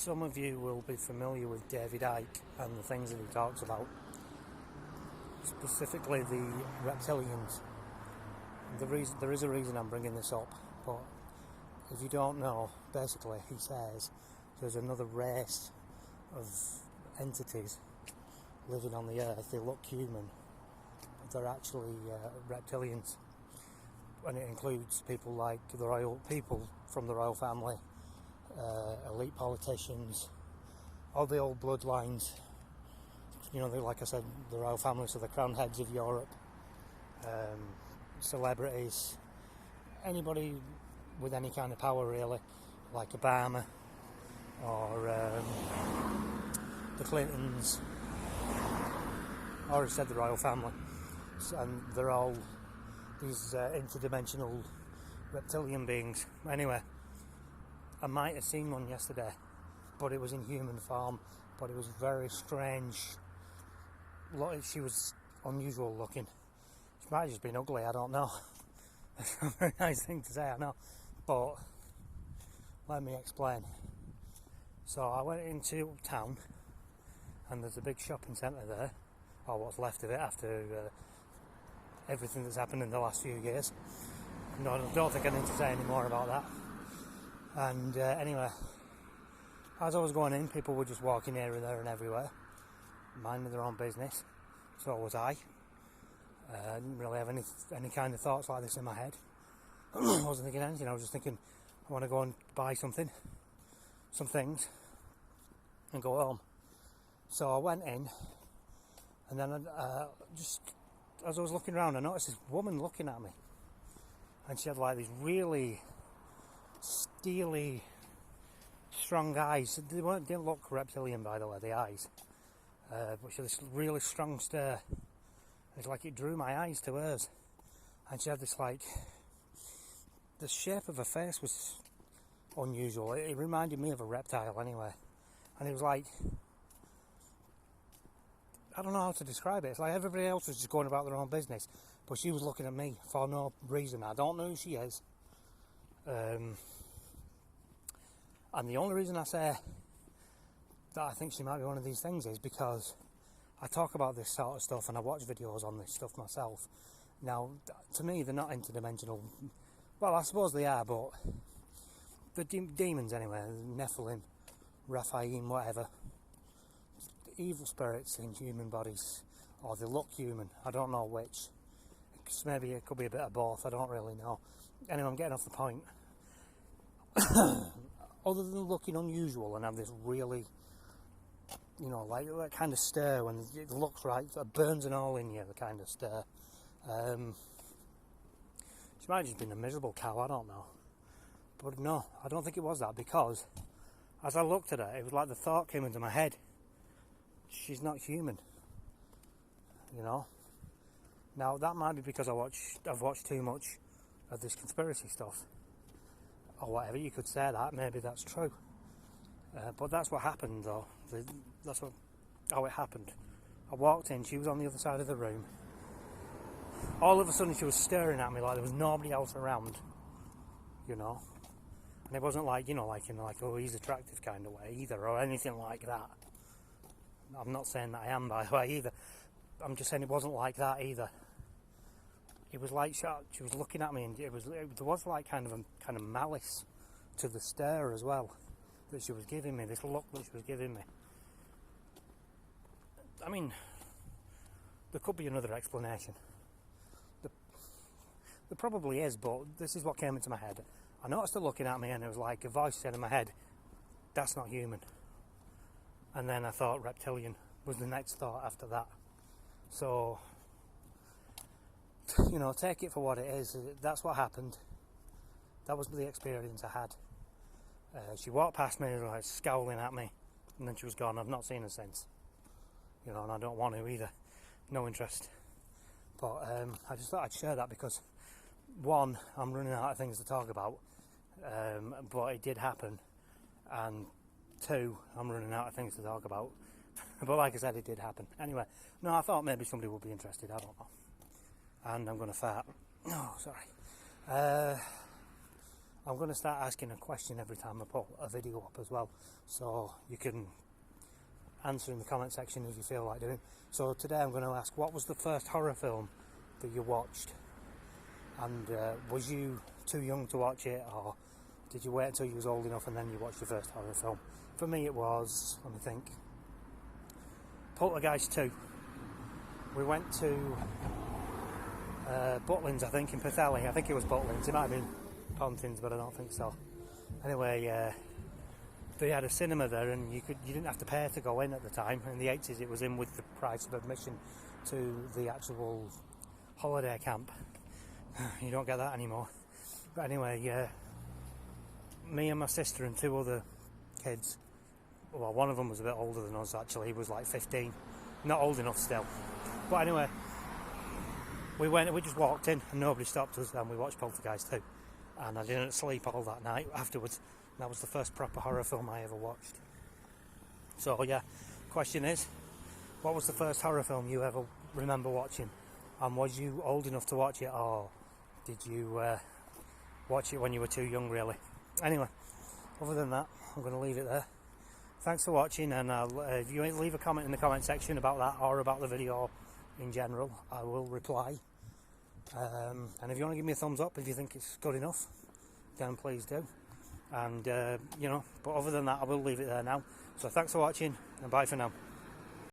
Some of you will be familiar with David Icke and the things that he talks about, specifically the reptilians. There is a reason I'm bringing this up, but if you don't know, basically he says there's another race of entities living on the earth. They look human, but they're actually reptilians, and it includes people like people from the royal family, elite politicians, all the old bloodlines. You know, like I said, the royal family, so the crown heads of Europe, celebrities, anybody with any kind of power really, like Obama or the Clintons, I already said the royal family, and they're all these interdimensional reptilian beings. Anyway, I might have seen one yesterday, but it was in human form, but it was very strange. She was unusual looking. She might have just been ugly, I don't know. That's a very nice thing to say, I know, but let me explain. So I went into town, and there's a big shopping centre there, or what's left of it after everything that's happened in the last few years. No, I don't think I need to say any more about that. And anyway, as I was going in, people were just walking here and there and everywhere, minding their own business. So was I. I didn't really have any kind of thoughts like this in my head. I wasn't thinking anything. I was just thinking, I want to go and buy some things, and go home. So I went in, and then just as I was looking around, I noticed this woman looking at me, and she had like these really steely, strong eyes. They didn't look reptilian, by the way, the eyes, but she had this really strong stare. It's like it drew my eyes to hers, and she had this like, the shape of her face was unusual. It reminded me of a reptile anyway, and it was like, I don't know how to describe it. It's like everybody else was just going about their own business, but she was looking at me for no reason. I don't know who she is. And the only reason I say that I think she might be one of these things is because I talk about this sort of stuff and I watch videos on this stuff myself. Now, to me, they're not interdimensional. Well, I suppose they are, but the demons anyway, Nephilim, Raphaim, whatever, evil spirits in human bodies, or they look human. I don't know which. Maybe it could be a bit of both. I don't really know. Anyway, I'm getting off the point. Other than looking unusual and have this really, you know, like that kind of stare when it looks right, it burns an hole in you, the kind of stare. She might have just been a miserable cow, I don't know. But no, I don't think it was that, because as I looked at her, it was like the thought came into my head, she's not human, you know. Now that might be because I've watched too much of this conspiracy stuff, or whatever. You could say that, maybe that's true, but that's what happened though. That's how it happened. I walked in, she was on the other side of the room. All of a sudden she was staring at me like there was nobody else around, you know. And it wasn't like, you know, like in like, oh, he's attractive kind of way either, or anything like that. I'm not saying that I am, by the way, either. I'm just saying it wasn't like that either. It was like she was looking at me, and there was like kind of malice to the stare as well that she was giving me. This look that she was giving me. I mean, there could be another explanation. There probably is, but this is what came into my head. I noticed her looking at me, and it was like a voice said in my head, "That's not human." And then I thought reptilian was the next thought after that. So, you know, take it for what it is. That's what happened. That was the experience I had. She walked past me, like scowling at me, and then she was gone. I've not seen her since. You know, and I don't want to either. No interest. But I just thought I'd share that because, one, I'm running out of things to talk about, but it did happen, and two, I'm running out of things to talk about. But like I said, it did happen. Anyway, no, I thought maybe somebody would be interested, I don't know. And I'm going to fart. Oh, sorry. I'm going to start asking a question every time I put a video up as well, so you can answer in the comment section if you feel like doing. So today I'm going to ask, what was the first horror film that you watched? And was you too young to watch it, or did you wait until you was old enough and then you watched your first horror film? For me it was, let me think, Poltergeist 2. We went to Butlins, I think, in Pwllheli. I think it was Butlins, it might have been Pontins, but I don't think so. Anyway, they had a cinema there, and you didn't have to pay to go in at the time. In the 80s it was in with the price of admission to the actual holiday camp. You don't get that anymore. But anyway, me and my sister and two other kids, well, one of them was a bit older than us actually, he was like 15, not old enough still, but anyway, we just walked in and nobody stopped us, and we watched Poltergeist 2, and I didn't sleep all that night afterwards. That was the first proper horror film I ever watched. So yeah, question is, what was the first horror film you ever remember watching, and was you old enough to watch it, or did you watch it when you were too young really? Anyway, other than that, I'm going to leave it there. Thanks for watching, and if you leave a comment in the comment section about that or about the video in general, I will reply. And if you want to give me a thumbs up if you think it's good enough, then please do. And but other than that, I will leave it there now. So thanks for watching, and bye for now.